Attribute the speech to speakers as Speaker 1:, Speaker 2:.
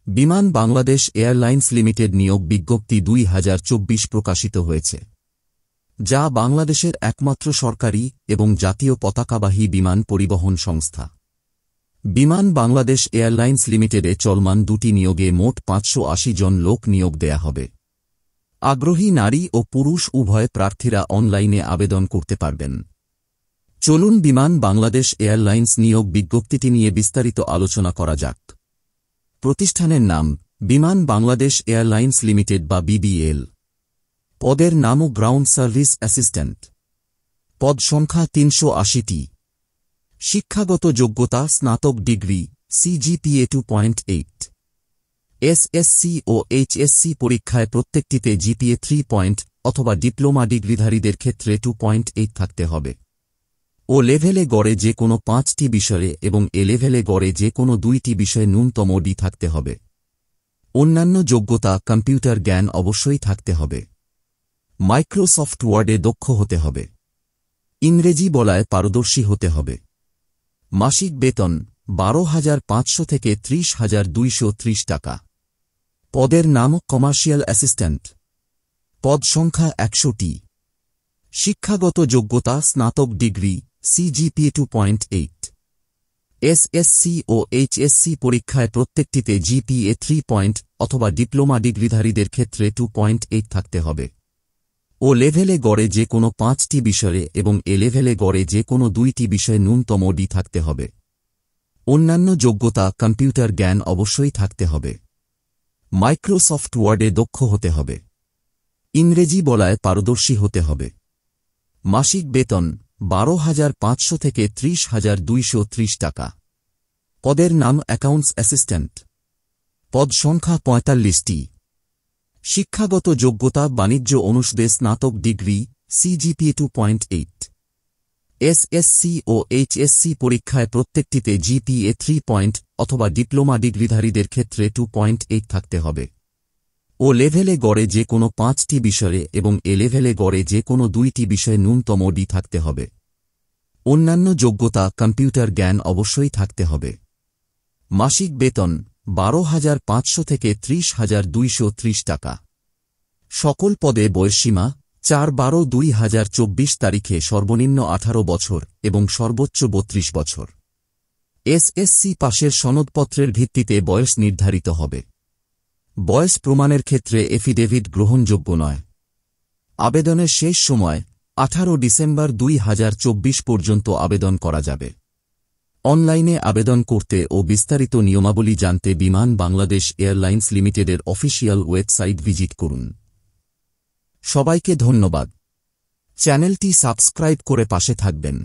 Speaker 1: বিমান Bangladesh airlines limited নিয়োগ বিজ্ঞপ্তি 2024 প্রকাশিত হয়েছে, যা বাংলাদেশের একমাত্র সরকারি এবং জাতীয় পতাকাবাহী বিমান পরিবহন সংস্থা। বিমান বাংলাদেশ এয়ারলাইন্স লিমিটেডে চলমান দুটি নিয়োগে মোট 580 জন লোক নিয়োগ দেয়া হবে। আগ্রহী নারী ও পুরুষ উভয় প্রার্থীরা অনলাইনে আবেদন করতে পারবেন। চলুন বিমান বাংলাদেশ এয়ারলাইন্স নিয়োগ বিজ্ঞপ্তিটি নিয়ে বিস্তারিত আলোচনা করা যাক। প্রতিষ্ঠানের নাম বিমান বাংলাদেশ এয়ারলাইন্স লিমিটেড বা বিবিএল। পদের নামও গ্রাউন্ড সার্ভিস অ্যাসিস্ট্যান্ট। পদ সংখ্যা 380টি। শিক্ষাগত যোগ্যতা স্নাতক ডিগ্রি, সিজিপিএ 2.8। এসএসসি ও এইচএসসি পরীক্ষায় প্রত্যেকটিতে জিপিএ 3 অথবা ডিপ্লোমা ডিগ্রিধারীদের ক্ষেত্রে 2.8 থাকতে হবে। ও লেভেলে গড়ে যে কোনো 5টি বিষয়ে এবং এ লেভেলে গড়ে যে কোনো 2টি বিষয়ে ন্যূনতম ডি থাকতে হবে। অন্যান্য যোগ্যতা কম্পিউটার জ্ঞান অবশ্যই থাকতে হবে। মাইক্রোসফট ওয়ার্ডে দক্ষ হতে হবে। ইংরেজি বলায় পারদর্শী হতে হবে। মাসিক বেতন 12,500 থেকে 30,230 টাকা। পদের নাম কমার্শিয়াল অ্যাসিস্ট্যান্ট। পদ সংখ্যা 100টি। শিক্ষাগত যোগ্যতা স্নাতক ডিগ্রি, সিজিপিএ 2.8। এসএসসি ও এইচএসসি পরীক্ষায় প্রত্যেকটিতে জিপিএ 3 অথবা ডিপ্লোমা ডিগ্রিধারীদের ক্ষেত্রে 2.8 থাকতে হবে। ও লেভেলে গড়ে যে কোনো 5টি বিষয়ে এবং এ লেভেলে গড়ে যে কোনো 2টি বিষয়ে ন্যূনতম ডি থাকতে হবে। অন্যান্য যোগ্যতা কম্পিউটার জ্ঞান অবশ্যই থাকতে হবে। মাইক্রোসফট ওয়ার্ডে দক্ষ হতে হবে। ইংরেজি বলায় পারদর্শী হতে হবে। মাসিক বেতন 12,500 থেকে 30,230 টাকা। পদের নাম অ্যাকাউন্টস অ্যাসিস্ট্যান্ট। পদ সংখ্যা 45টি। শিক্ষাগত যোগ্যতা বাণিজ্য অনুষদে স্নাতক ডিগ্রি, সিজিপিএ 2.8। এসএসসি ও এইচএসসি পরীক্ষায় প্রত্যেকটিতে জিপিএ 3 অথবা ডিপ্লোমা ডিগ্রিধারীদের ক্ষেত্রে 2.8 থাকতে হবে। ও লেভেলে গড়ে যে কোনো 5টি বিষয়ে এবং এ লেভেলে গড়ে যে কোনো 2টি বিষয়ে ন্যূনতম ডি থাকতে হবে। অন্যান্য যোগ্যতা কম্পিউটার জ্ঞান অবশ্যই থাকতে হবে। মাসিক বেতন 12,500 থেকে 30,230 টাকা। সকল পদে বয়সসীমা 4/12/2024 তারিখে সর্বনিম্ন 18 বছর এবং সর্বোচ্চ 32 বছর। এসএসসি পাশের সনদপত্রের ভিত্তিতে বয়স নির্ধারিত হবে। বয়স প্রমাণের ক্ষেত্রে এফিডেভিট গ্রহণযোগ্য নয়। আবেদনের শেষ সময় 18 ডিসেম্বর 2024 পর্যন্ত আবেদন করা যাবে। অনলাইনে আবেদন করতে ও বিস্তারিত নিয়মাবলী জানতে বিমান বাংলাদেশ এয়ারলাইন্স লিমিটেডের অফিসিয়াল ওয়েবসাইট ভিজিট করুন। সবাইকে ধন্যবাদ। চ্যানেলটি সাবস্ক্রাইব করে পাশে থাকবেন।